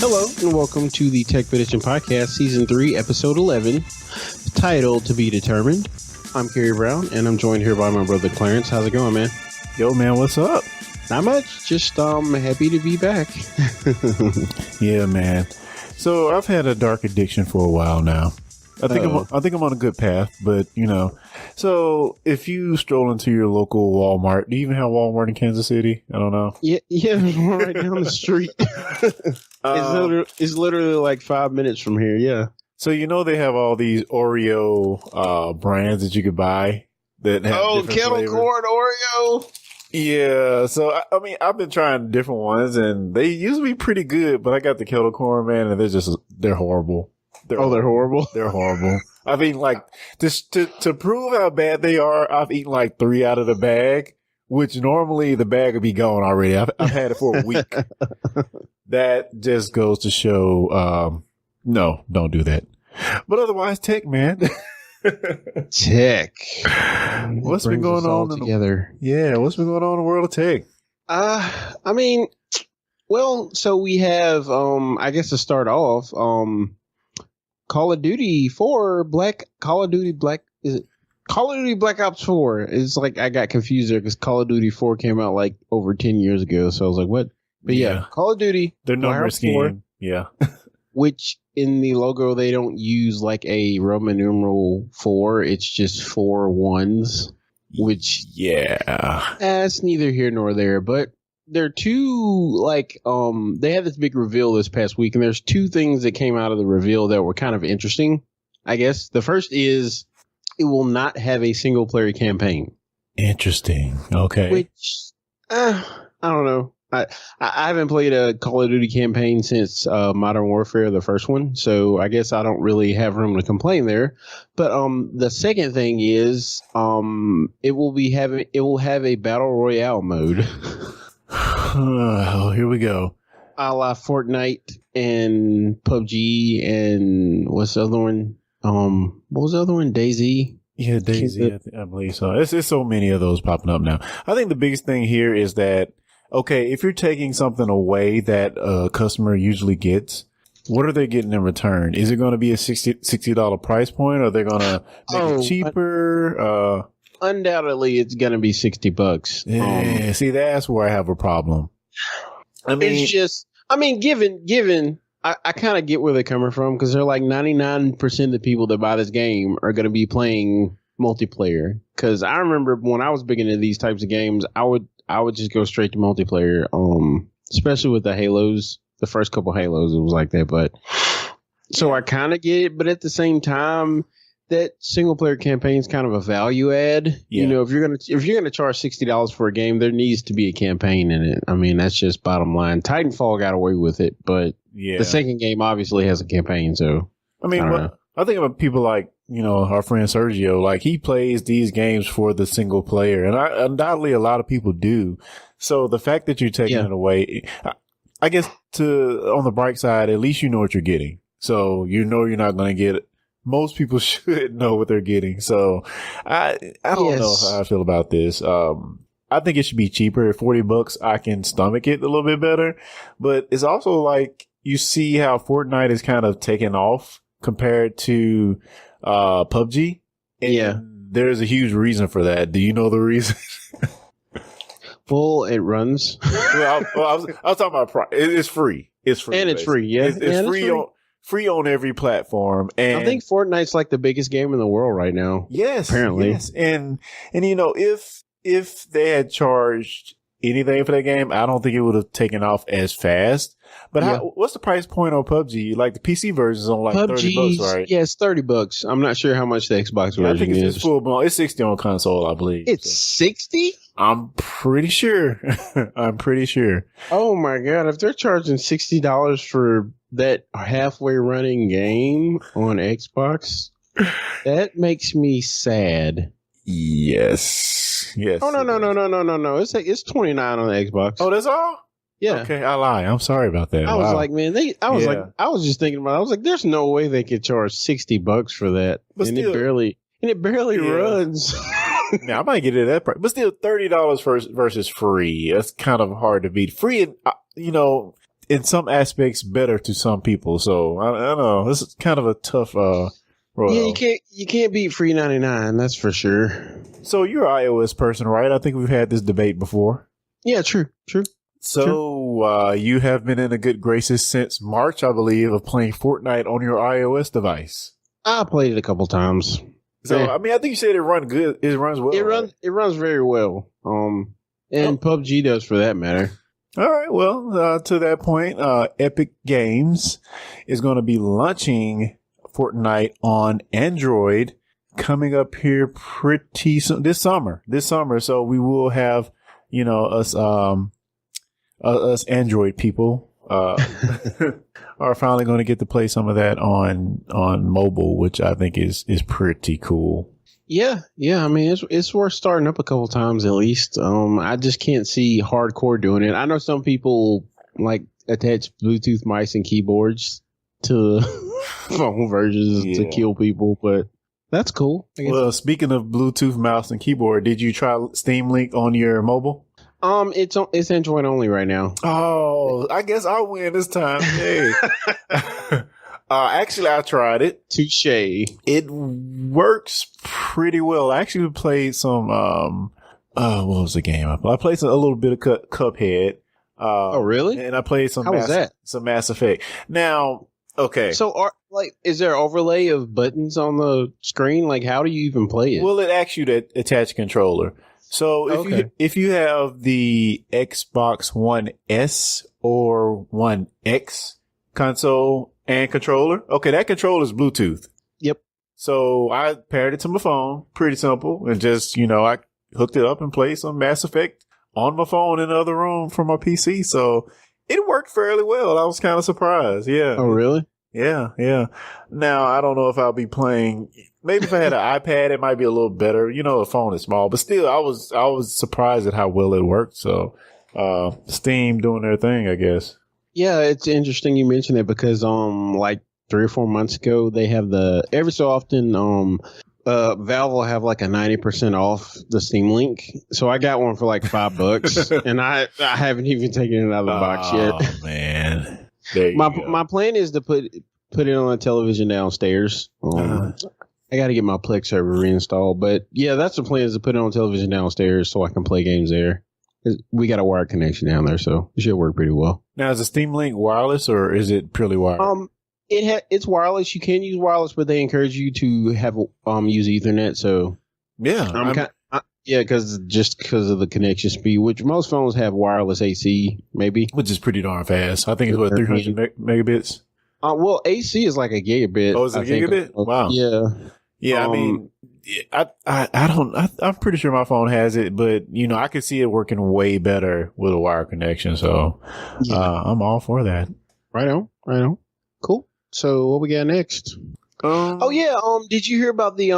Hello, and welcome to the Techpedition Podcast, Season 3, Episode 11, titled To Be Determined. I'm Kerry Brown, and I'm joined here by my brother Clarence. How's it going, man? Yo, man, what's up? Not much, just happy to be back. Yeah, man. So I've had a dark addiction for a while now. I think I'm on a good path, but so if you stroll into your local Walmart, do you even have Walmart in Kansas City? I don't know. Yeah, there's one right down the street. It's literally like 5 minutes from here. Yeah. So they have all these Oreo brands that you could buy that have kettle corn Oreo. Yeah, so I mean, I've been trying different ones, and they used to be pretty good, but I got the kettle corn, man, and they're horrible. They're horrible. They're horrible. I mean, like, just to prove how bad they are, I've eaten like 3 out of the bag, which normally the bag would be gone already. I've had it for a week. That just goes to show, no, don't do that. But otherwise, tech, man. Tech. What's been going on together? What's been going on in the world of tech? I mean, well, so we have, I guess to start off, Call of Duty Black Ops 4. It's like I got confused there because Call of Duty 4 came out like over 10 years ago. So I was like, what? But yeah, Call of Duty. Their number scheme. Yeah. Which in the logo, they don't use like a Roman numeral 4. It's just 4 ones, which it's neither here nor there. But there are two, like, they had this big reveal this past week, and there's 2 things that came out of the reveal that were kind of interesting, I guess. The first is it will not have a single player campaign. Interesting. Okay. Which, I don't know. I haven't played a Call of Duty campaign since Modern Warfare, the first one, so I guess I don't really have room to complain there. But the second thing is it will have a battle royale mode. Oh, here we go. A la Fortnite and PUBG and what's the other one? What was the other one? DayZ? Yeah, DayZ. I believe so. It's so many of those popping up now. I think the biggest thing here is that, okay, if you're taking something away that a customer usually gets, what are they getting in return? Is it going to be a $60 price point? Or are they going to make it cheaper? Undoubtedly, it's going to be $60. Yeah, see, that's where I have a problem. I mean, it's just, given, I kind of get where they're coming from because they're like 99% of the people that buy this game are going to be playing multiplayer. Because I remember when I was big into these types of games, I would just go straight to multiplayer. Especially with the Halos, the first couple Halos, it was like that. But so I kind of get it, but at the same time, that single player campaign is kind of a value add. Yeah. If you're gonna charge $60 for a game, there needs to be a campaign in it. I mean, that's just bottom line. Titanfall got away with it, but the second game obviously has a campaign. So I think about people like our friend Sergio. Like, he plays these games for the single player, and undoubtedly a lot of people do. So the fact that you're taking it away, I guess on the bright side, at least you know what you're getting. So you're not going to get it. Most people should know what they're getting. So I don't know how I feel about this. I think it should be cheaper. At $40, I can stomach it a little bit better. But it's also like, you see how Fortnite is kind of taken off compared to PUBG. And there's a huge reason for that. Do you know the reason? Well, it runs. I was talking about it's free. It's free. And it's free. Yeah. It's free. Free on every platform. And I think Fortnite's like the biggest game in the world right now. Yes. Apparently. Yes. And if they had charged anything for that game, I don't think it would have taken off as fast. But what's the price point on PUBG? Like, the PC version is on like $30, right? Yeah, it's $30. I'm not sure how much the Xbox version I think is. It's full blown. It's 60 on console, I believe. It's 60? I'm pretty sure. Oh my God. If they're charging $60 for that halfway running game on Xbox, that makes me sad. Yes. Oh, no. It's 29 on the Xbox. Oh, that's all? Yeah. Okay, I lie. I'm sorry about that. I was like, man, I was just thinking about it. I was like, there's no way they could charge $60 for that. But and still, it barely runs. Now, I might get it at that price, but still $30 versus free. That's kind of hard to beat. Free, in some aspects better to some people. So I don't know. This is kind of a tough road. Yeah, you can't beat free 99. That's for sure. So you're an iOS person, right? I think we've had this debate before. Yeah, true. So you have been in a good graces since March, I believe, of playing Fortnite on your iOS device. I played it a couple times. So I mean, I think you said it runs good. It runs well. It runs very well. And PUBG does for that matter. All right. Well, to that point, Epic Games is going to be launching Fortnite on Android coming up here pretty soon this summer. So we will have, us Android people are finally going to get to play some of that on mobile, which I think is pretty cool. Yeah. I mean, it's worth starting up a couple times at least. I just can't see hardcore doing it. I know some people like attach Bluetooth mice and keyboards to phone versions to kill people, but that's cool. Well, speaking of Bluetooth mouse and keyboard, did you try Steam Link on your mobile? It's Android only right now. Oh, I guess I'll win this time. Hey. Actually, I tried it. Touche. It works pretty well. I actually played some, what was the game? I played a little bit of Cuphead. Oh, really? And I played some Mass Effect. Now, okay. So, is there overlay of buttons on the screen? Like, how do you even play it? Well, it asks you to attach a controller. So if you have the Xbox One S or One X console and controller, okay, that controller is Bluetooth. Yep. So I paired it to my phone, pretty simple, and just, I hooked it up and played some Mass Effect on my phone in the other room from my PC. So it worked fairly well. I was kind of surprised. Yeah. Oh, really? Yeah. Now, I don't know if I'll be playing. Maybe if I had an iPad, it might be a little better. The phone is small, but still, I was surprised at how well it worked. So, Steam doing their thing, I guess. Yeah, it's interesting you mentioned it because, like 3 or 4 months ago, they have every so often, Valve will have like a 90% off the Steam Link. So I got one for like $5 and I haven't even taken it out of the box yet. Oh, man. My plan is to put it on a television downstairs. I got to get my Plex server reinstalled, but yeah, that's the plan, is to put it on television downstairs so I can play games there. We got a wired connection down there, so it should work pretty well. Now, is the Steam Link wireless or is it purely wired? It's wireless. You can use wireless, but they encourage you to have use Ethernet. So yeah, because of the connection speed, which most phones have wireless AC, maybe, which is pretty darn fast. I think it's 300 megabits. Well, AC is like a gigabit. Oh, is it a gigabit? Wow. Yeah. I mean, I'm pretty sure my phone has it, but I could see it working way better with a wire connection. So, I'm all for that. Right on. Cool. So what we got next? Did you hear about the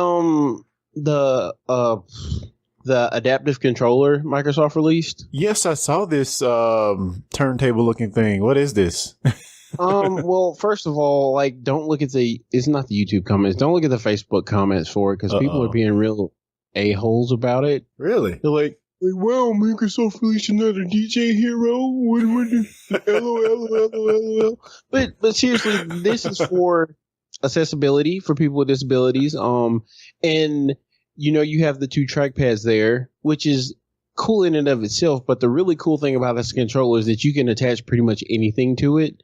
adaptive controller Microsoft released? Yes, I saw this turntable looking thing. What is this? Well, first of all, don't look at it's not the YouTube comments. Don't look at the Facebook comments for it, because people are being real a-holes about it. Really? They're like, wow, Microsoft released another DJ Hero. LOL. But seriously, this is for accessibility for people with disabilities. And you have the 2 trackpads there, which is cool in and of itself. But the really cool thing about this controller is that you can attach pretty much anything to it.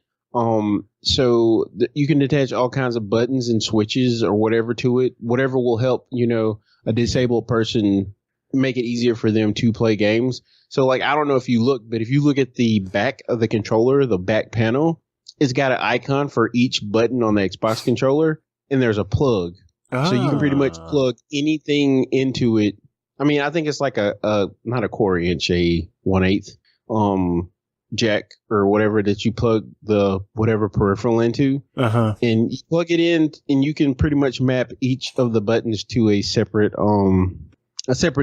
So you can attach all kinds of buttons and switches or whatever to it, whatever will help, a disabled person make it easier for them to play games. So I don't know if you look, but if you look at the back of the controller, the back panel, it's got an icon for each button on the Xbox controller, and there's a plug. So you can pretty much plug anything into it. I mean, I think it's like not a quarter inch, a 1/8, jack or whatever that you plug the whatever peripheral into, and you plug it in, and you can pretty much map each of the buttons to a separate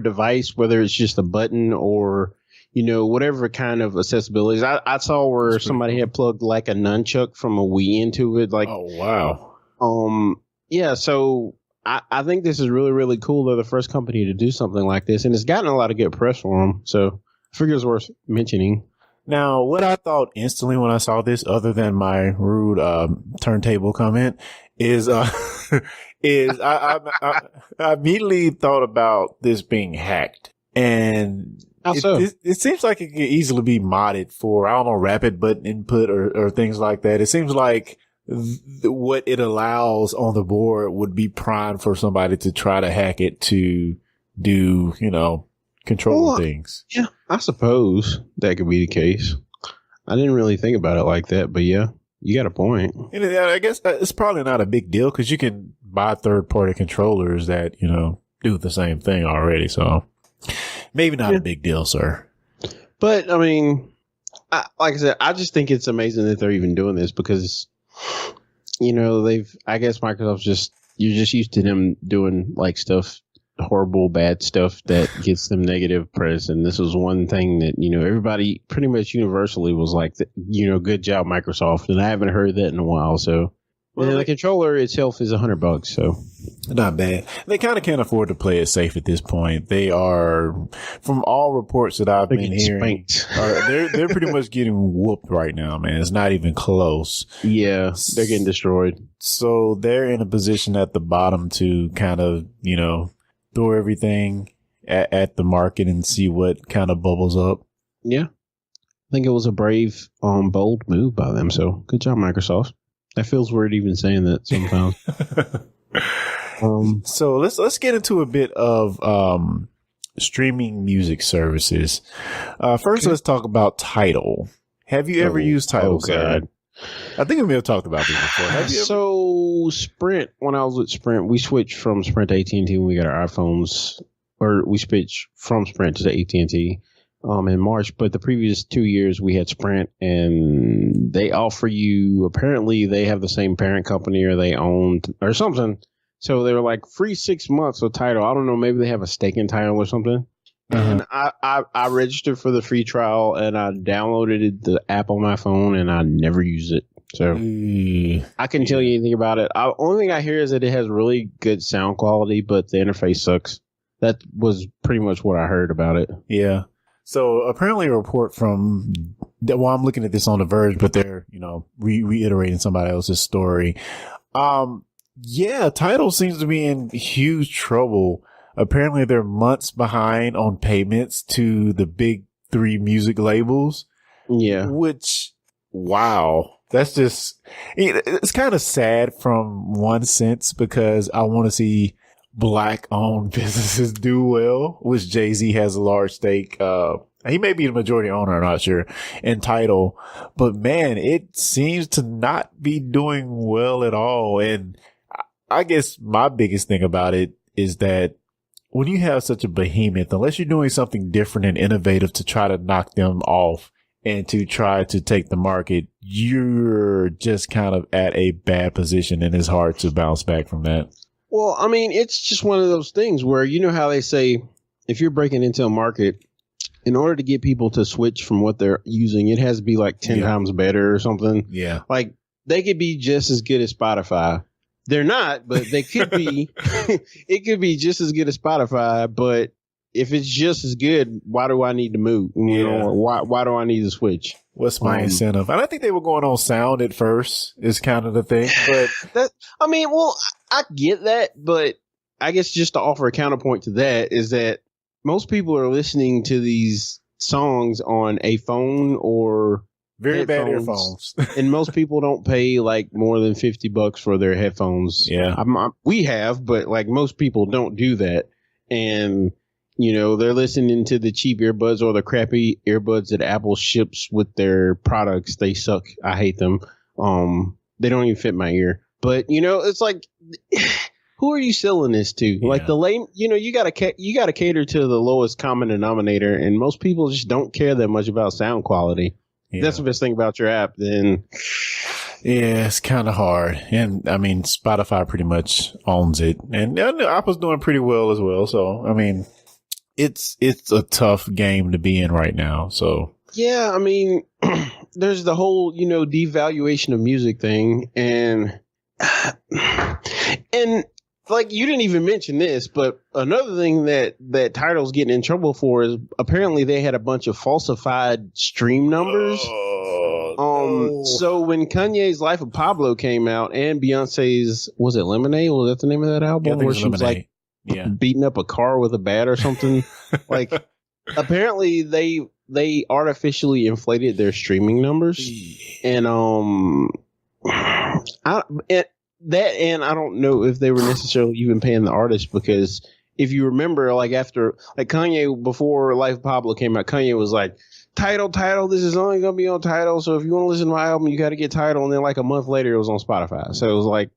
device, whether it's just a button or whatever kind of accessibility. I saw where somebody had plugged like a nunchuck from a Wii into it. Like, oh wow, yeah. So I think this is really, really cool. They're the first company to do something like this, and it's gotten a lot of good press for them. So I figure it's worth mentioning. Now, what I thought instantly when I saw this, other than my rude turntable comment, is is I immediately thought about this being hacked, and it seems like it could easily be modded for, I don't know, rapid button input or things like that. It seems like what it allows on the board would be prime for somebody to try to hack it to do, control things. Yeah, I suppose that could be the case. I didn't really think about it like that, but yeah, you got a point. And I guess it's probably not a big deal because you can buy third-party controllers that, do the same thing already. So maybe not a big deal, sir. But, I mean, like I said, I just think it's amazing that they're even doing this because, I guess Microsoft's you're just used to them doing like stuff, horrible, bad stuff that gets them negative press. And this was one thing that, everybody pretty much universally was like, good job, Microsoft. And I haven't heard that in a while. So the controller itself is $100. So not bad. They kind of can't afford to play it safe at this point. They are, from all reports that I've been hearing, they're pretty much getting whooped right now, man. It's not even close. Yeah, they're getting destroyed. So they're in a position at the bottom to kind of, throw everything at the market and see what kind of bubbles up. Yeah. I think it was a brave, bold move by them. So good job, Microsoft. That feels weird even saying that sometimes. So let's get into a bit of streaming music services. First, let's talk about Tidal. Have you ever used Tidal, sir? I think we may have talked about this before. Have you ever? Sprint, when I was with Sprint, we switched from Sprint to AT&T when we got our iPhones, or we switched from Sprint to AT&T in March. But the previous 2 years we had Sprint, and they offer you, apparently they have the same parent company or they owned or something. So they were like free 6 months of Tidal. I don't know, maybe they have a stake in Tidal or something. And I registered for the free trial and I downloaded the app on my phone and I never used it. So I couldn't tell you anything about it. The only thing I hear is that it has really good sound quality, but the interface sucks. That was pretty much what I heard about it. Yeah. So apparently a report from, well, I'm looking at this on The Verge, but they're, reiterating somebody else's story. Yeah, Tidal seems to be in huge trouble. Apparently they're months behind on payments to the big three music labels. Yeah. Which, wow. That's just, it's kind of sad from one sense because I want to see Black-owned businesses do well, which Jay-Z has a large stake. He may be the majority owner, I'm not sure, in Tidal. But man, it seems to not be doing well at all. And I guess my biggest thing about it is that when you have such a behemoth, unless you're doing something different and innovative to try to knock them off and to try to take the market, you're just kind of at a bad position and it's hard to bounce back from that. Well, I mean, it's just one of those things where, how they say, if you're breaking into a market, in order to get people to switch from what they're using, it has to be like 10 times better or something. Yeah. Like they could be just as good as Spotify. They're not, but they could be. It could be just as good as Spotify, but if it's just as good, why do I need to move? Why do I need to switch? What's my incentive? And I think they were going on sound at first is kind of the thing. But I get that, but I guess just to offer a counterpoint to that is that most people are listening to these songs on a phone or very bad earphones. And most people don't pay like more than $50 for their headphones. Yeah. We have, but like most people don't do that. And, they're listening to the cheap earbuds or the crappy earbuds that Apple ships with their products. They suck. I hate them. They don't even fit my ear. But, it's like, who are you selling this to? Yeah. Like the lame, you got to cater to the lowest common denominator. And most people just don't care that much about sound quality. Yeah. That's the best thing about your app. Then, yeah, it's kind of hard. And I mean, Spotify pretty much owns it, and Apple's doing pretty well as well. So I mean, it's a tough game to be in right now. So yeah, I mean, there's the whole devaluation of music thing, and like you didn't even mention this, but another thing that Tidal's getting in trouble for is apparently they had a bunch of falsified stream numbers. No. So when Kanye's Life of Pablo came out and Beyonce's, was it Lemonade? Was that the name of that album? Yeah, I think where it's she was Lemonade. like beating up a car with a bat or something? Like apparently they artificially inflated their streaming numbers, and and I don't know if they were necessarily even paying the artist, because if you remember, like after like Kanye, before Life of Pablo came out, Kanye was like, Tidal, this is only gonna be on Tidal, so if you want to listen to my album, you got to get Tidal. And then like a month later, it was on Spotify. So it was like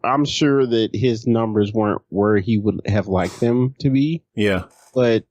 I'm sure that his numbers weren't where he would have liked them to be. Yeah, but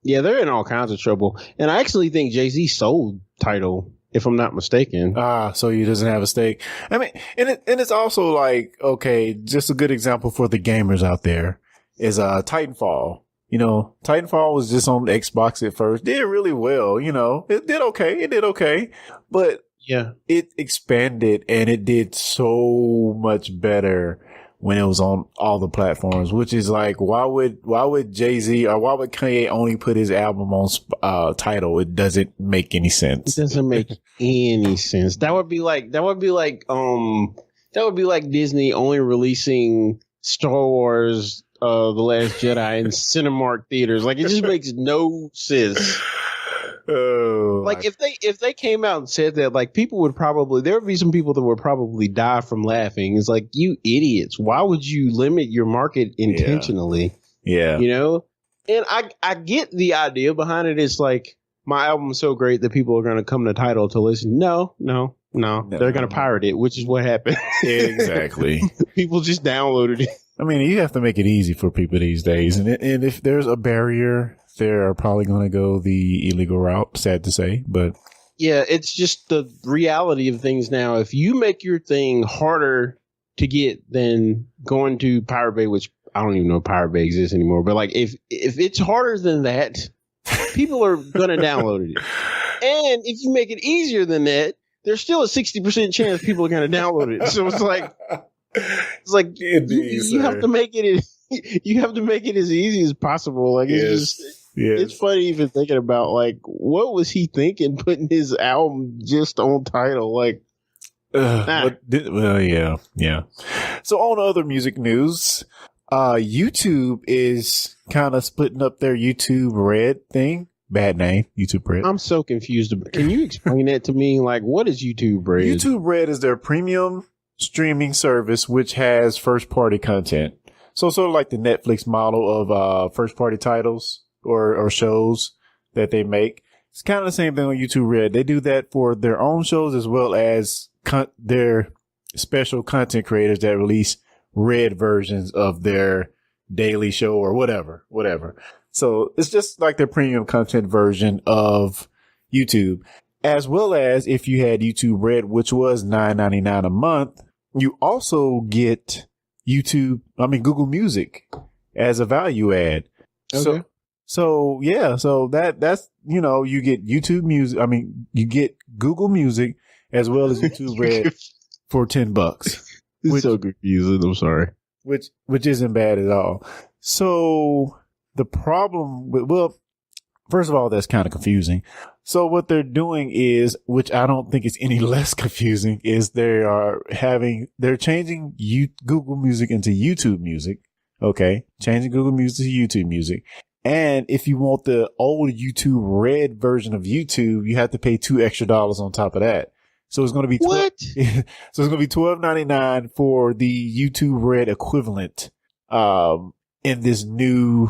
yeah, they're in all kinds of trouble. And I actually think Jay-Z sold Tidal, if I'm not mistaken. so he doesn't have a stake. I mean, and it's also like, okay, just a good example for the gamers out there is Titanfall. You know, Titanfall was just on Xbox at first. Did really well, you know. It did okay. But yeah, it expanded and it did so much better when it was on all the platforms, which is like, why would Jay-Z or why would Kanye only put his album on Tidal? It doesn't make any sense. It doesn't make any sense. That would be like Disney only releasing Star Wars The Last Jedi in Cinemark theaters. Like, it just makes no sense. Like if they came out and said that, like, there would be some people that would probably die from laughing. It's like, you idiots, why would you limit your market intentionally? Yeah. You know? And I get the idea behind it. It's like, my album's so great that people are going to come to Tidal to listen. No. They're going to pirate it, which is what happened. Exactly. People just downloaded it. I mean, you have to make it easy for people these days. And if there's a barrier, they're probably going to go the illegal route, sad to say. But yeah, it's just the reality of things now. If you make your thing harder to get than going to Pirate Bay, which I don't even know if Pirate Bay exists anymore, but like if it's harder than that, people are going to download it. And if you make it easier than that, there's still a 60% chance people are going to download it. So it's like you have to make it as easy as possible. Like, it's funny even thinking about, like, what was he thinking putting his album just on Tidal? Like, well, yeah. So on other music news, YouTube is kind of splitting up their YouTube Red thing. Bad name, YouTube Red. I'm so confused. Can you explain that to me? Like, what is YouTube Red? YouTube Red is their premium streaming service, which has first party content. So sort of like the Netflix model of first party titles or shows that they make. It's kind of the same thing on YouTube Red. They do that for their own shows as well as their special content creators that release Red versions of their daily show or whatever. So it's just like their premium content version of YouTube. As well as if you had YouTube Red, which was $9.99 a month, you also get Google Music as a value add. Okay. So that's, you get YouTube Music. You get Google Music as well as YouTube Red for $10. It's so confusing. I'm sorry. Which isn't bad at all. So the problem first of all, that's kind of confusing. So what they're doing is, which I don't think is any less confusing, is they're changing Google Music into YouTube Music. Okay. Changing Google Music to YouTube Music. And if you want the old YouTube Red version of YouTube, you have to pay $2 extra on top of that. So it's going to be what? So it's going to be $12.99 for the YouTube Red equivalent in this new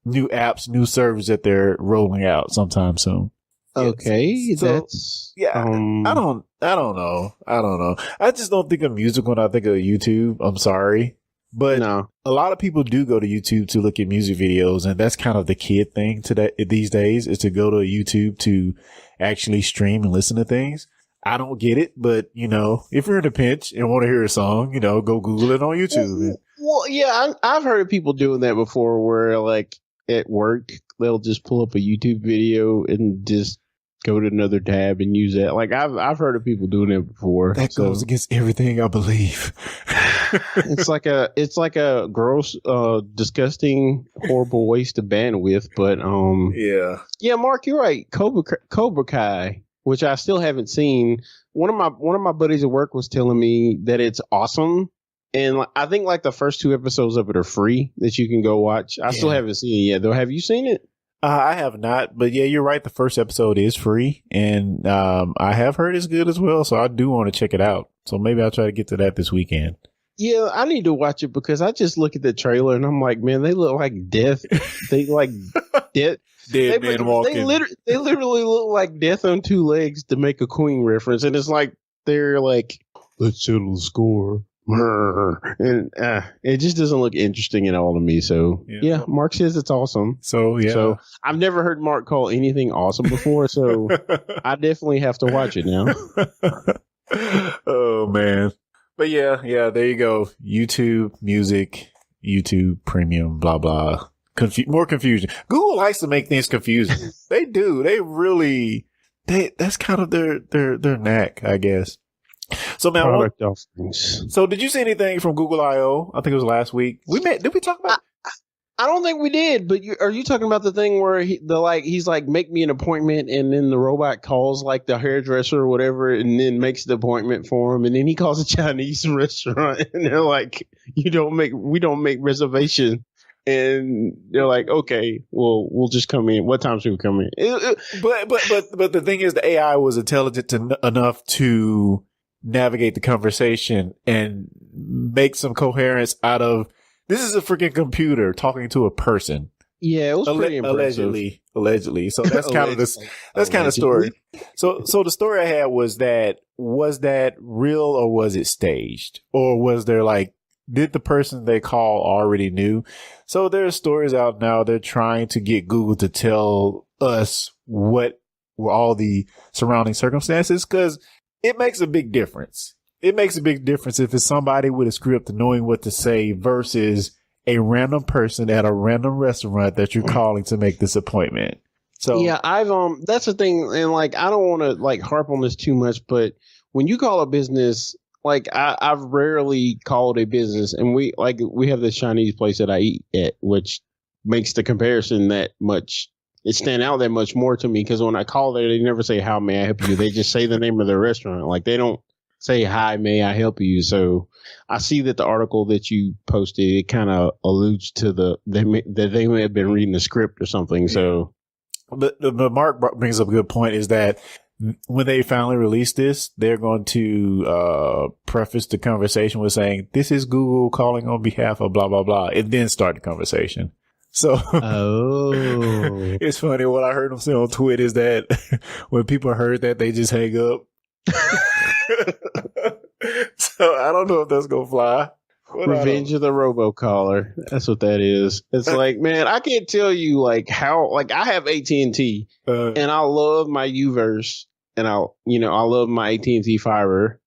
apps, new service that they're rolling out sometime soon. Okay, so, that's I don't know. I just don't think of music when I think of YouTube. I'm sorry, but no. A lot of people do go to YouTube to look at music videos, and that's kind of the kid thing today these days is to go to YouTube to actually stream and listen to things. I don't get it, but if you're in a pinch and want to hear a song, go Google it on YouTube. Well, yeah, I've heard of people doing that before, where like at work they'll just pull up a YouTube video and just go to another tab and use that. Like I've heard of people doing it before. That goes against everything I believe. It's like a gross, disgusting, horrible waste of bandwidth. But yeah, Mark, you're right. Cobra Kai, which I still haven't seen. One of my buddies at work was telling me that it's awesome, and I think like the first 2 episodes of it are free that you can go watch. I still haven't seen it yet, though. Have you seen it? I have not, but yeah, you're right. The first episode is free, and I have heard it's good as well, so I do want to check it out. So maybe I'll try to get to that this weekend. Yeah, I need to watch it because I just look at the trailer and I'm like, man, they look like death. They like death. Dead man walking. They literally look like Death on Two Legs to make a Queen reference, and it's like they're like, let's settle the score. And it just doesn't look interesting at all to me. So yeah, Mark says it's awesome. So yeah, so I've never heard Mark call anything awesome before. So I definitely have to watch it now. Oh man, but yeah, there you go. YouTube Music, YouTube Premium, blah blah. More confusion. Google likes to make things confusing. They do. They really. That's kind of their knack, I guess. So now, so did you see anything from Google I/O? I think it was last week. Did we talk about? I don't think we did. But are you talking about the thing where he's like, make me an appointment, and then the robot calls like the hairdresser or whatever, and then makes the appointment for him, and then he calls a Chinese restaurant, and they're like, we don't make reservation. And they're like, okay, well, we'll just come in. What time should we come in? But the thing is, the AI was intelligent enough to navigate the conversation and make some coherence out of, this is a freaking computer talking to a person. Yeah, it was pretty impressive. Allegedly. So that's kind of the story. So the story I had was that real or was it staged? Or was there like, did the person they call already knew? So there's stories out now. They're trying to get Google to tell us what were all the surrounding circumstances, because it makes a big difference. It makes a big difference if it's somebody with a script knowing what to say versus a random person at a random restaurant that you're calling to make this appointment. So yeah, that's the thing, and like I don't want to like harp on this too much, but when you call a business, like I've rarely called a business, and we have this Chinese place that I eat at, which makes the comparison that much. It stand out that much more to me because when I call there, they never say, how may I help you? They just say the name of the restaurant. Like they don't say, hi, may I help you? So I see that the article that you posted, it kind of alludes to that they may have been reading the script or something. So, but Mark brings up a good point, is that when they finally release this, they're going to preface the conversation with saying, this is Google calling on behalf of blah, blah, blah, and then start the conversation. So it's funny. What I heard them say on Twitter is that when people heard that, they just hang up. So I don't know if that's going to fly. Revenge of the Robocaller. That's what that is. It's like, man, I can't tell you like how, like I have AT&T and I love my Uverse and I love my AT&T fiber,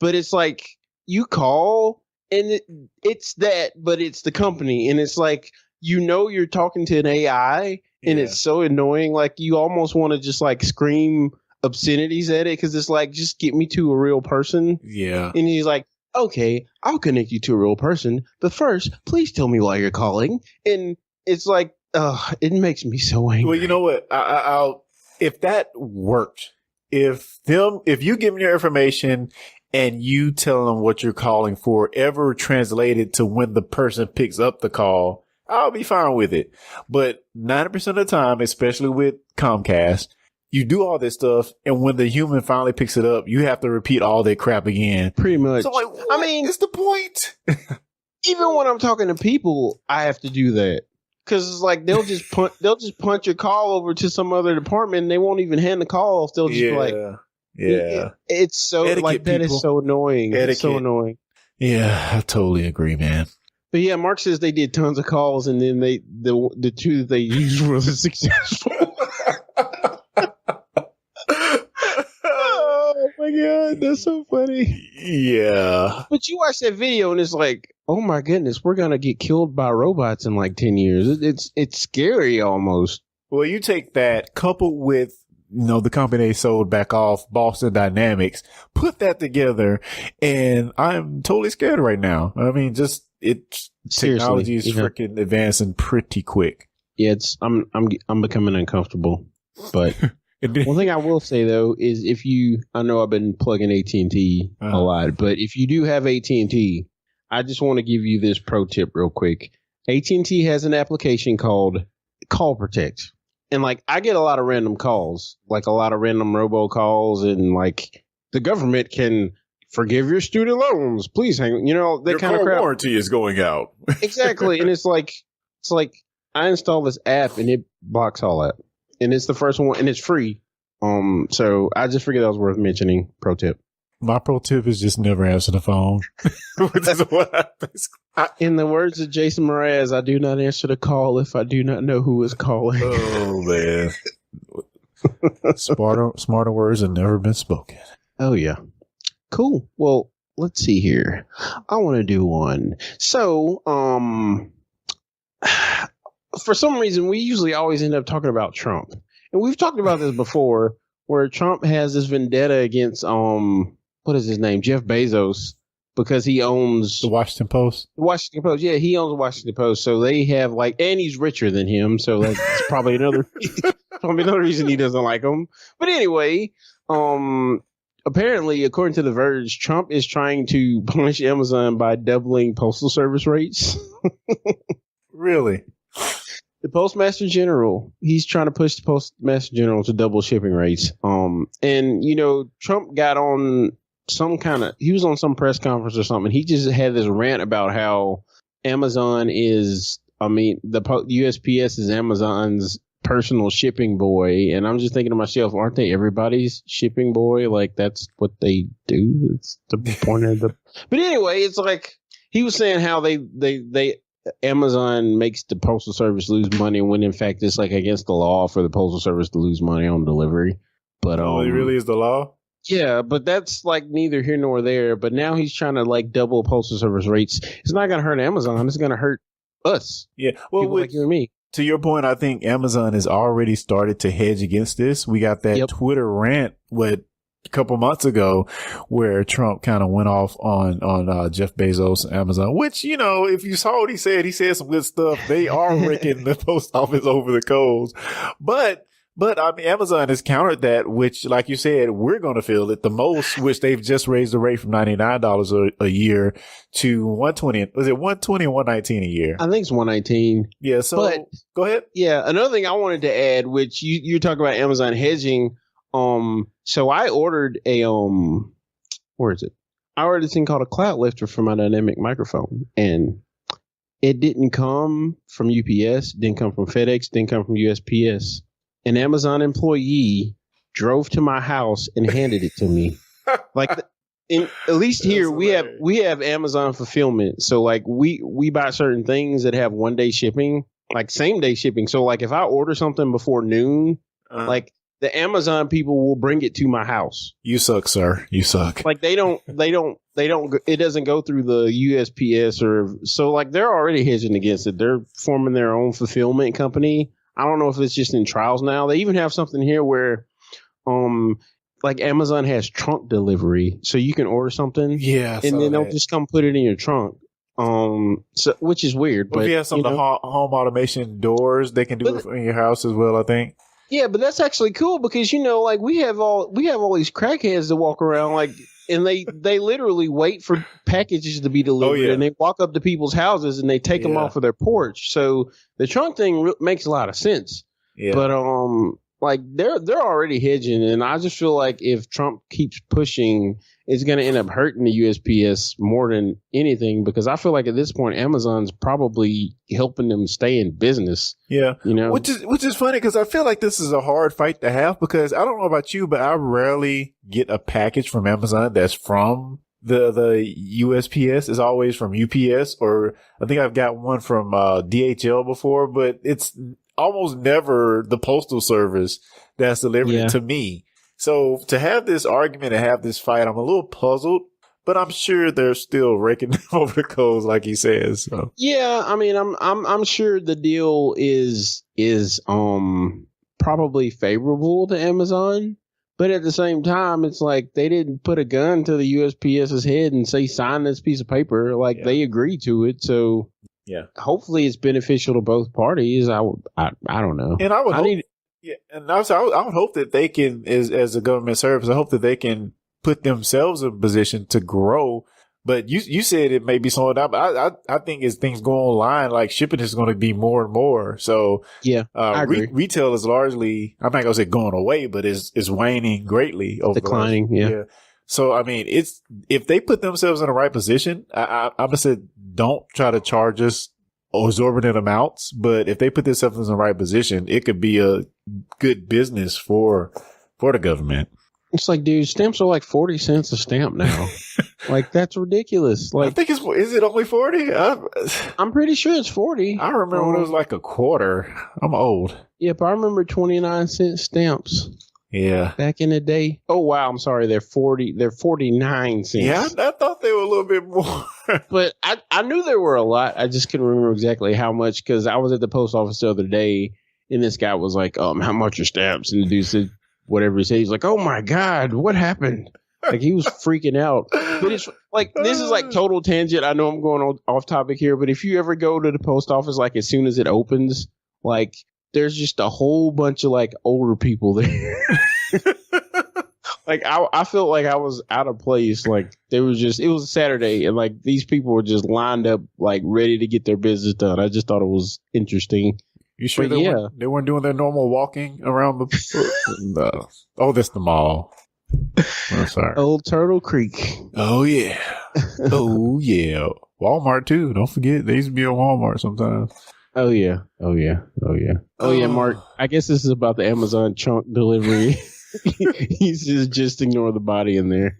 but it's like you call and it's that, but it's the company, and it's like, you're talking to an AI and it's so annoying. Like you almost want to just like scream obscenities at it, because it's like, just get me to a real person. Yeah. And he's like, okay, I'll connect you to a real person, but first, please tell me why you're calling. And it's like, it makes me so angry. Well, you know what? I'll if that worked, if you give them your information and you tell them what you're calling for ever translated to when the person picks up the call, I'll be fine with it. But 90% of the time, especially with Comcast, you do all this stuff, and when the human finally picks it up, you have to repeat all that crap again. Pretty much. So, like, what is the point? Even when I'm talking to people, I have to do that, because it's like they'll just punch your call over to some other department, and they won't even hand the call off. They'll just be like, it's so etiquette, like that people. Is so annoying. Etiquette. It's so annoying. Yeah, I totally agree, man. But yeah, Mark says they did tons of calls, and then the two that they used were successful. Oh my god, that's so funny. Yeah. But you watch that video and it's like, oh my goodness, we're gonna get killed by robots in like 10 years. It's scary almost. Well, you take that coupled with the company they sold back off, Boston Dynamics, put that together, and I'm totally scared right now. I mean, technology is freaking advancing pretty quick. Yeah, I'm becoming uncomfortable. But one thing I will say though is I know I've been plugging AT&T a lot, but if you do have AT&T, I just want to give you this pro tip real quick. AT&T has an application called Call Protect. And like, I get a lot of random calls, like a lot of random robocalls, and like the government can forgive your student loans. Please hang, that kind of crap. Your warranty is going out. Exactly. And it's like I install this app and it blocks all that. And it's the first one and it's free. So I just figured that was worth mentioning. Pro tip. My pro tip is just never answer the phone. Which is what happens. In the words of Jason Mraz, I do not answer the call if I do not know who is calling. Oh, man. Smarter words have never been spoken. Oh, yeah. Cool. Well, let's see here. I want to do one. So, for some reason, we usually always end up talking about Trump. And we've talked about this before, where Trump has this vendetta against, what is his name? Jeff Bezos, because he owns the Washington Post. The Washington Post. Yeah, he owns the Washington Post. So they have and he's richer than him. So that's probably another reason he doesn't like him. But anyway, apparently, according to The Verge, Trump is trying to punish Amazon by doubling postal service rates. Really? The Postmaster General, he's trying to push the Postmaster General to double shipping rates. And Trump got on he was on some press conference or something. He just had this rant about how Amazon is, the USPS is Amazon's personal shipping boy. And I'm just thinking to myself, aren't they everybody's shipping boy? Like, that's what they do. It's the point of the, but anyway, it's like, he was saying how Amazon makes the postal service lose money when in fact it's like against the law for the postal service to lose money on delivery. But it really is the law? Yeah, but that's like neither here nor there. But now he's trying to like double postal service rates. It's not going to hurt Amazon. It's going to hurt us. Yeah, well, people like you and me. To your point, I think Amazon has already started to hedge against this. We got that Twitter rant a couple months ago where Trump kind of went off on Jeff Bezos and Amazon, which, if you saw what he said some good stuff. They are raking the post office over the coals. But Amazon has countered that, which, like you said, we're going to feel it the most, which they've just raised the rate from $99 a year to $120. Was it $120 or $119 a year? I think it's $119. Yeah. So go ahead. Yeah. Another thing I wanted to add, which you talk about Amazon hedging. So I ordered where is it? I ordered this thing called a cloud lifter for my dynamic microphone, and it didn't come from UPS, didn't come from FedEx, didn't come from USPS. An Amazon employee drove to my house and handed it to me. At least here we have Amazon fulfillment. So like we buy certain things that have 1 day shipping, like same day shipping. So like if I order something before noon, like the Amazon people will bring it to my house. You suck, sir. You suck. Like they don't, it doesn't go through the USPS so like they're already hedging against it. They're forming their own fulfillment company. I don't know if it's just in trials now. They even have something here where, like Amazon has trunk delivery, so you can order something, and then they'll just come put it in your trunk. So which is weird. But if you have some of the home automation doors, they can do it in your house as well, I think. Yeah, but that's actually cool because like we have all these crackheads that walk around like. And they literally wait for packages to be delivered, and they walk up to people's houses and they take them off of their porch. So the trunk thing makes a lot of sense. Yeah. But like they're already hedging, and I just feel like if Trump keeps pushing, it's going to end up hurting the USPS more than anything, because I feel like at this point Amazon's probably helping them stay in business. Yeah, which is funny because I feel like this is a hard fight to have, because I don't know about you, but I rarely get a package from Amazon that's from the USPS. It's always from UPS, or I think I've got one from DHL before, but it's almost never the postal service that's delivering it to me. So to have this argument and have this fight, I'm a little puzzled, but I'm sure they're still raking over the coals, like he says. So. Yeah, I mean, I'm sure the deal is probably favorable to Amazon. But at the same time, it's like they didn't put a gun to the USPS's head and say, sign this piece of paper. Like they agreed to it. So hopefully it's beneficial to both parties. I don't know. And I would I would hope that they can, as a government service, I hope that they can put themselves in a position to grow. But you said it may be slowing down, but I think as things go online, like shipping is going to be more and more. So I agree. Retail is largely, I'm not going to say going away, but is waning greatly over declining. Yeah. So I mean, if they put themselves in the right position, I'm gonna say don't try to charge us exorbitant amounts, but if they put themselves in the right position, it could be a good business for the government. It's like, dude, stamps are like 40 cents a stamp now. Like, that's ridiculous. Like, I think is it only 40? I'm pretty sure it's 40. I remember when it was like a quarter. I'm old. Yep, I remember 29-cent stamps. Yeah. Back in the day. Oh, wow, I'm sorry. They're 49 cents. Yeah, I thought they were a little bit more. But I knew there were a lot. I just couldn't remember exactly how much, because I was at the post office the other day, and this guy was like, how much are stamps? And the dude said, whatever he said, he's like, oh my God, what happened? Like, he was freaking out. But it's like, this is like total tangent. I know I'm going off topic here, but if you ever go to the post office, like as soon as it opens, like there's just a whole bunch of like older people there. Like I felt like I was out of place. Like it was a Saturday and like these people were just lined up, like ready to get their business done. I just thought it was interesting. You sure they weren't doing their normal walking around the oh, that's the mall. Oh, sorry. Old Turtle Creek. Oh yeah. Oh yeah. Walmart too. Don't forget they used to be at Walmart sometimes. Oh yeah. Mark, I guess this is about the Amazon chunk delivery. He says just ignore the body in there.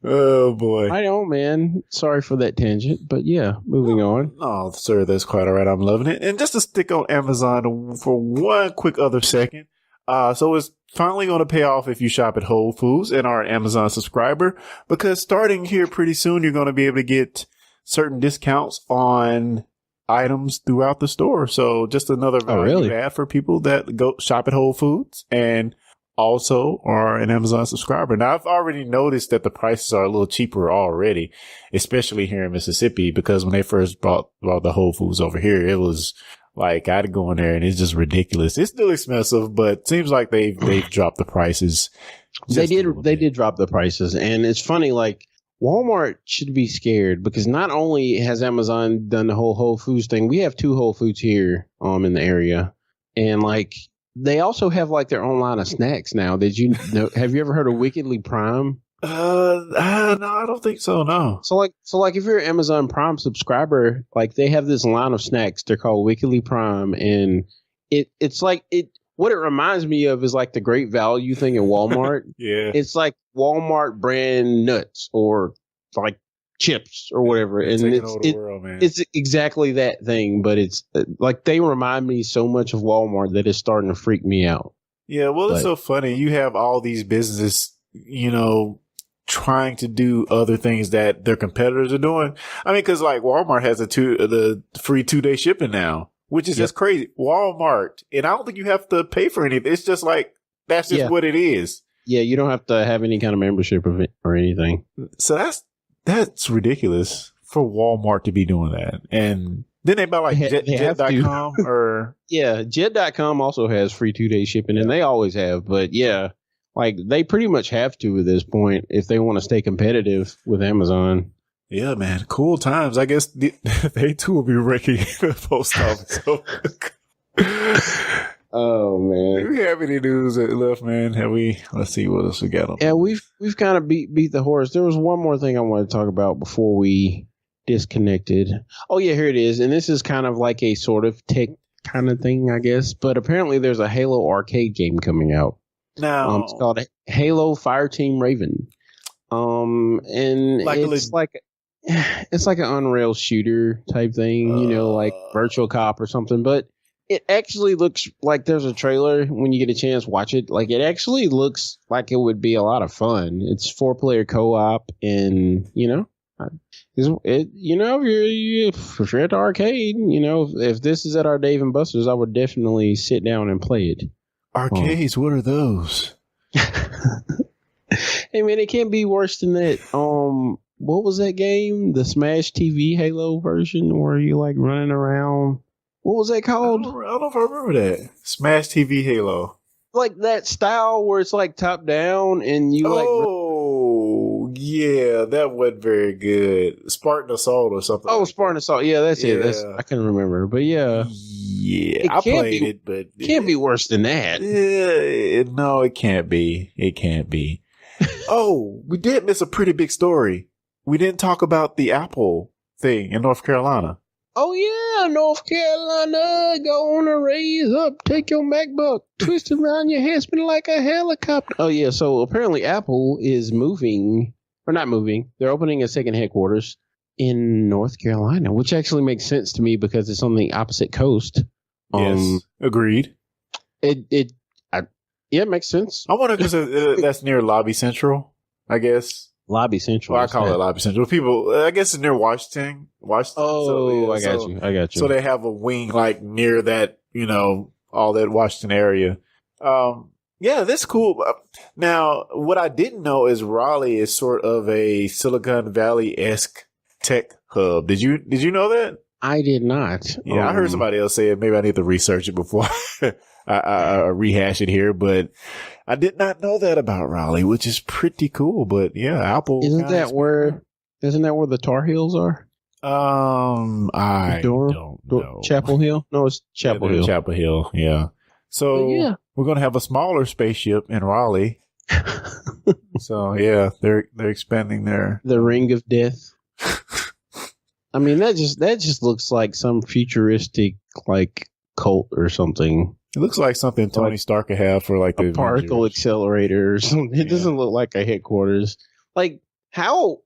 Oh boy. I know, man. Sorry for that tangent, but yeah, moving on. Oh, sir, that's quite all right. I'm loving it. And just to stick on Amazon for one quick other second. So it's finally going to pay off if you shop at Whole Foods and are an Amazon subscriber, because starting here pretty soon, you're going to be able to get certain discounts on items throughout the store. So just another value add for people that go shop at Whole Foods and also are an Amazon subscriber. Now, I've already noticed that the prices are a little cheaper already, especially here in Mississippi, because when they first brought the Whole Foods over here, it was like I'd go in there and it's just ridiculous. It's still expensive, but it seems like they've dropped the prices. They did drop the prices, and it's funny. Like Walmart should be scared because not only has Amazon done the whole Whole Foods thing, we have 2 Whole Foods here in the area, and like they also have like their own line of snacks now. Did you know? Have you ever heard of Wickedly Prime? No, I don't think so. No. So like if you're an Amazon Prime subscriber, like they have this line of snacks. They're called Wickedly Prime, and it's like it. What it reminds me of is like the Great Value thing at Walmart. Yeah. It's like Walmart brand nuts or like chips or whatever. And it's exactly that thing, but it's like they remind me so much of Walmart that it's starting to freak me out. Yeah. Well, it's so funny. You have all these businesses, trying to do other things that their competitors are doing. I mean, because like Walmart has the free 2-day shipping now, which is just crazy. Walmart, and I don't think you have to pay for anything. It's just like that's just what it is. Yeah, you don't have to have any kind of membership of it or anything. So that's ridiculous for Walmart to be doing that. And then they buy like Jet.com or Jet.com also has free 2-day shipping, and they always have. But yeah. Like, they pretty much have to at this point if they want to stay competitive with Amazon. Yeah, man. Cool times. I guess they too will be wrecking the post office. Oh, man. Do we have any news left, man? Let's see what else we got on. Yeah, we've kind of beat the horse. There was one more thing I wanted to talk about before we disconnected. Oh, yeah, here it is. And this is kind of like a sort of tech kind of thing, I guess. But apparently there's a Halo arcade game coming out. No, it's called Halo Fireteam Raven, and like it's like an Unreal shooter type thing, like Virtual Cop or something. But it actually looks like there's a trailer. When you get a chance, watch it. Like it actually looks like it would be a lot of fun. It's 4-player co-op, and If you're at the arcade, if this is at our Dave and Buster's, I would definitely sit down and play it. Arcades, what are those? Hey man, it can't be worse than that. What was that game? The Smash TV Halo version where you like running around. What was that called? I don't know if I remember that. Smash TV Halo. Like that style where it's like top down and you like. Oh, yeah, that wasn't very good. Spartan Assault or something. Oh, Spartan Assault. Yeah, that's it. I couldn't remember, but yeah. Yeah, I played it, but it can't be worse than that. No, it can't be. It can't be. Oh, we did miss a pretty big story. We didn't talk about the Apple thing in North Carolina. Oh, yeah, North Carolina, go on a raise up, take your MacBook, twist it around your head, spin like a helicopter. Oh, yeah, so apparently Apple is moving, or not moving, they're opening a second headquarters in North Carolina, which actually makes sense to me because it's on the opposite coast. Yes, agreed. Yeah, it makes sense. I wonder because that's near Lobby Central, I guess. Lobby Central. Well, I call it Lobby Central. People, I guess it's near Washington. Oh, so, yeah, I got you. So they have a wing like near that, all that Washington area. Yeah, that's cool. Now, what I didn't know is Raleigh is sort of a Silicon Valley-esque tech hub. Did you know that? I did not. Yeah, I heard somebody else say it. Maybe I need to research it before I rehash it here, but I did not know that about Raleigh, which is pretty cool. But yeah, Apple isn't that where the Tar Heels are? I don't know. Chapel Hill? No, it's Chapel Hill. Chapel Hill, yeah. So we're gonna have a smaller spaceship in Raleigh. So yeah, they're expanding the Ring of Death. I mean, that just looks like some futuristic like cult or something. It looks like something Tony Stark could have for like a particle accelerator or something. It doesn't look like a headquarters. Like how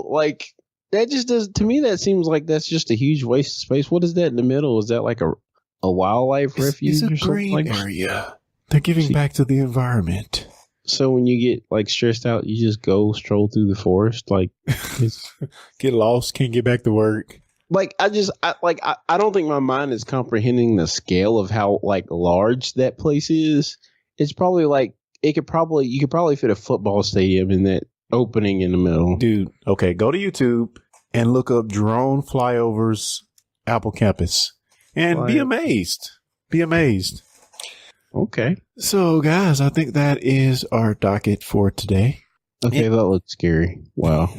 like that just does to me. That seems like that's just a huge waste of space. What is that in the middle? Is that like a wildlife refuge or something like that? Area. They're giving back to the environment. So when you get like stressed out, you just go stroll through the forest, like get lost, can't get back to work. Like I don't think my mind is comprehending the scale of how like large that place is. It's probably like you could probably fit a football stadium in that opening in the middle. Dude, okay, go to YouTube and look up drone flyovers Apple campus and be amazed. Be amazed. Okay. So, guys, I think that is our docket for today. Okay, that looks scary. Wow.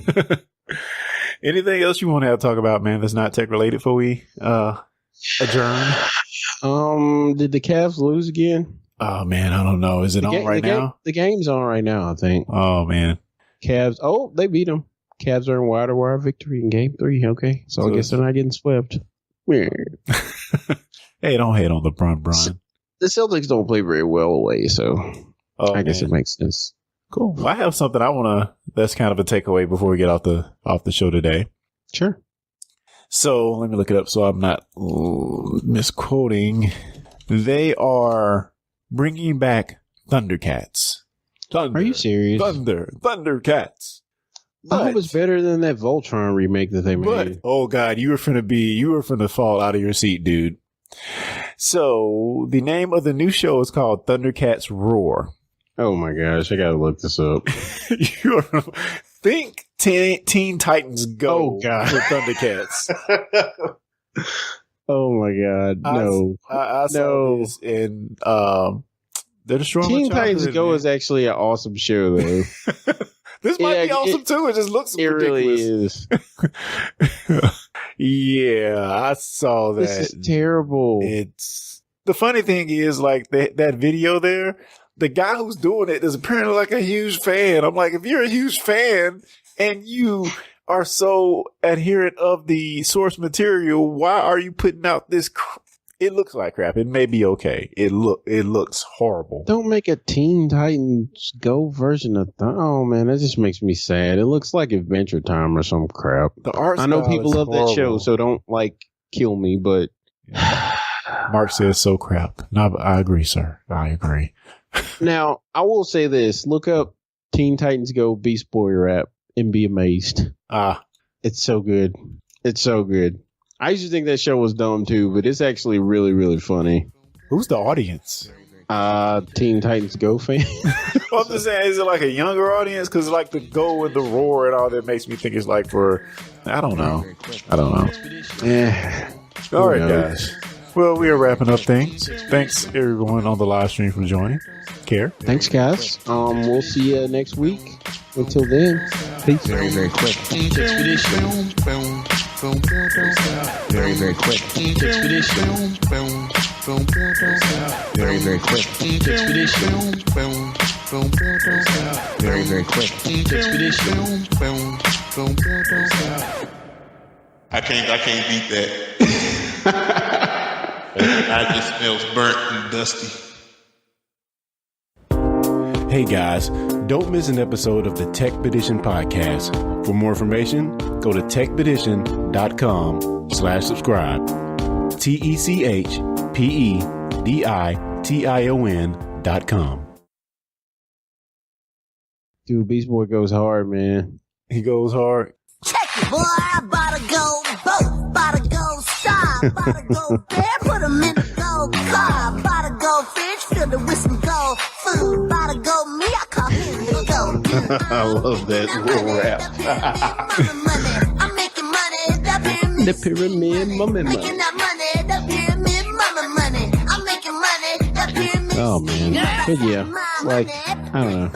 Anything else you want to talk about, man, that's not tech related before we adjourn? Did the Cavs lose again? Oh, man, I don't know. Is it on right now? The game's on right now, I think. Oh, man. Cavs. Oh, they beat them. Cavs are in wire-to-wire victory in Game 3. Okay, so I guess they're not getting swept. Hey, don't hate on LeBron, Brian. The Celtics don't play very well away, so I guess it makes sense. Cool. Well, I have something that's kind of a takeaway before we get off the show today. Sure. So let me look it up so I'm not misquoting. They are bringing back Thundercats. Are you serious? Thundercats. I hope it's better than that Voltron remake that they made. But, oh God, you were finna fall out of your seat, dude. So the name of the new show is called Thundercats Roar. Oh my gosh, I gotta look this up. Think Teen Titans Go for Thundercats. Oh my God, no. I saw this in they're destroying Teen Titans Go is actually an awesome show though. This might be awesome too. It just looks ridiculous. It really is. Yeah, I saw that. This is terrible. It's the funny thing is like that video there. The guy who's doing it is apparently like a huge fan. I'm like, if you're a huge fan and you are so adherent of the source material, why are you putting out this? It looks like crap. It may be okay. It looks horrible. Don't make a Teen Titans Go version of oh man, that just makes me sad. It looks like Adventure Time or some crap. The art I know people love that show, so don't like kill me, but Mark says so crap. No, I agree, sir. I agree. Now, I will say this. Look up Teen Titans Go Beast Boy rap and be amazed. It's so good. It's so good. I used to think that show was dumb too, but it's actually really, really funny. Who's the audience? Teen Titans Go fan. Well, I'm just saying, is it like a younger audience? Because like the Go and the Roar and all that makes me think it's like for, I don't know. Yeah. All right, guys. Well, we are wrapping up things. Thanks everyone on the live stream for joining. Care. Thanks, guys. We'll see you next week. Until then, peace. Very, very quick. Techpedition. Very, very quick. Techpedition. Very, very quick. Techpedition. Very, very quick. Techpedition. I can't beat that. I just smells burnt and dusty. Hey guys, don't miss an episode of the Techpedition Podcast. For more information, go to techpedition.com/subscribe. TechPedition.com. Dude, Beast Boy goes hard, man. He goes hard. Check it, boy. I gotta go boat, gotta go star, gotta go bear, put 'em in the gold car, gotta go fish, fill it with some gold food, gotta go me, I call him the gold dude. I love that little rap. I'm making money, the pyramid. The pyramid, mummy money. Making that money, the pyramid, mama money. I'm making money, the pyramid. Oh man, but yeah, like I don't know.